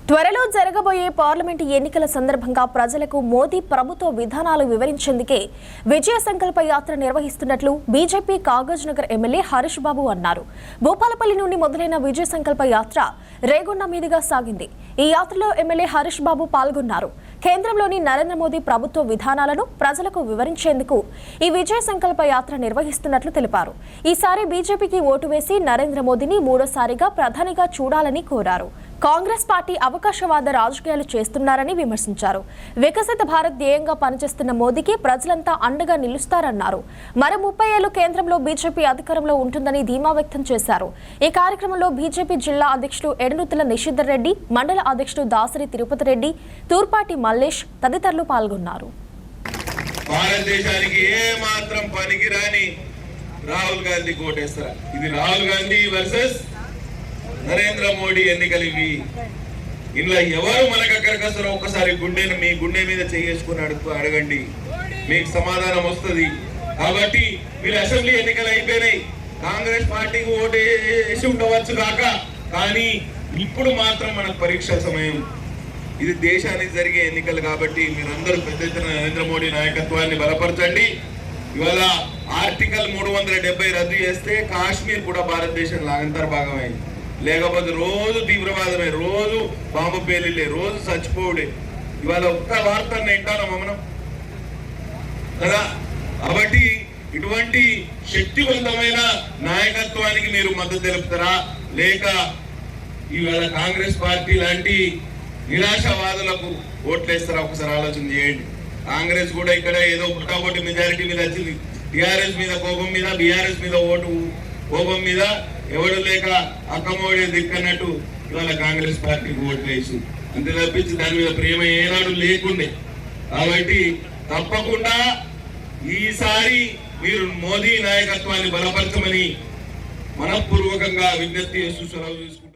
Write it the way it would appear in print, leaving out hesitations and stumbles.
త్వరలో జరగబోయే పార్లమెంటు ఎన్నికల సందర్భంగా ప్రజలకు మోదీ ప్రభుత్వ విధానాలు వివరించేందుకే విజయ సంకల్ప యాత్ర నిర్వహిస్తున్నట్లు బీజేపీ కాగజ్ నగర్ ఎమ్మెల్యే హరీష్ బాబు అన్నారు. భూపాలపల్లి నుండి మొదలైన విజయ సంకల్ప యాత్ర రేగొండ మీదుగా సాగింది. ఈ యాత్రలో ఎమ్మెల్యే హరీష్ బాబు పాల్గొన్నారు. కేంద్రంలోని నరేంద్ర మోదీ ప్రభుత్వ విధానాలను ప్రజలకు వివరించేందుకు ఈ విజయ సంకల్ప యాత్ర నిర్వహిస్తున్నట్లు తెలిపారు. ఈసారి బీజేపీకి ఓటు వేసి నరేంద్ర మోదీని మూడోసారిగా ప్రధానిగా చూడాలని కోరారు. కాంగ్రెస్ పార్టీ అవకాశవాద రాజకీయాలు చేస్తున్నారని విమర్శించారు. వికసిత భారత్ ధ్యేయంగా పనిచేస్తున్న మోదీకి ప్రజలంతా అండగా నిలుస్తారన్నారు. మరో 30 ఏళ్లు కేంద్రంలో బీజేపీ అధికారంలో ఉంటుందని ధీమా వ్యక్తం చేశారు. ఈ కార్యక్రమంలో బీజేపీ జిల్లా అధ్యక్షుడు ఎడనుతుల నిషిధర్ రెడ్డి, మండల అధ్యక్షుడు దాసరి తిరుపతి రెడ్డి, తూర్పాటి మల్లేష్ తదితరులు పాల్గొన్నారు. భారతదేశానికి ఏ మాత్రం పనికిరాని రాహుల్ గాంధీ కోటేస్తారు. ఇది రాహుల్ గాంధీ వర్సెస్ నరేంద్ర మోడీ ఎన్నికలు ఇవి. ఇలా ఎవరు మనకు అక్కడికి వస్తారో ఒక్కసారి మీ గుండె మీద చేసుకుని అడగండి, మీకు సమాధానం వస్తుంది. కాబట్టి వీళ్ళు అసెంబ్లీ ఎన్నికలు అయిపోయినాయి. కాంగ్రెస్ పార్టీకి ఓటు వేసి ఉండవచ్చు కాక, కానీ ఇప్పుడు మాత్రం మనకు పరీక్ష సమయం. ఇది దేశానికి జరిగే ఎన్నికలు కాబట్టి మీరందరూ పెద్ద ఎత్తున నరేంద్ర మోడీ నాయకత్వాన్ని బలపరచండి. ఇవాళ ఆర్టికల్ 370 రద్దు చేస్తే కాశ్మీర్ కూడా భారతదేశంలో అంతర్భాగమైంది. లేకపోతే రోజు తీవ్రవాదమే, రోజు బాంబు పేలిలే, రోజు చచ్చిపోవుడే. ఇవాళ ఒక్క వార్త వింటాను మనం కదా. కాబట్టి ఇటువంటి శక్తివంతమైన నాయకత్వానికి మీరు మద్దతు తెలుపుతారా, లేక ఇవాళ కాంగ్రెస్ పార్టీ లాంటి నిరాశవాదులకు ఓట్లేస్తారా? ఒకసారి ఆలోచన చేయండి. కాంగ్రెస్ కూడా ఇక్కడ ఏదో పుట్టాబొట్టి మెజారిటీ మీద వచ్చింది. టిఆర్ఎస్ మీద కోపం మీద, బీఆర్ఎస్ మీద ఓటు కోపం మీద ఎవడు లేక అక్కమోడే దిక్కన్నట్టు ఇవాళ కాంగ్రెస్ పార్టీకి ఓట్లు వేసి, అంతే తప్పించి దాని మీద ప్రేమ ఏనాడు లేకుండే. కాబట్టి తప్పకుండా ఈసారి మీరు మోదీ నాయకత్వాన్ని బలపరచమని మనఃపూర్వకంగా విజ్ఞప్తి చేస్తూ సెలవు తీసుకుంటారు.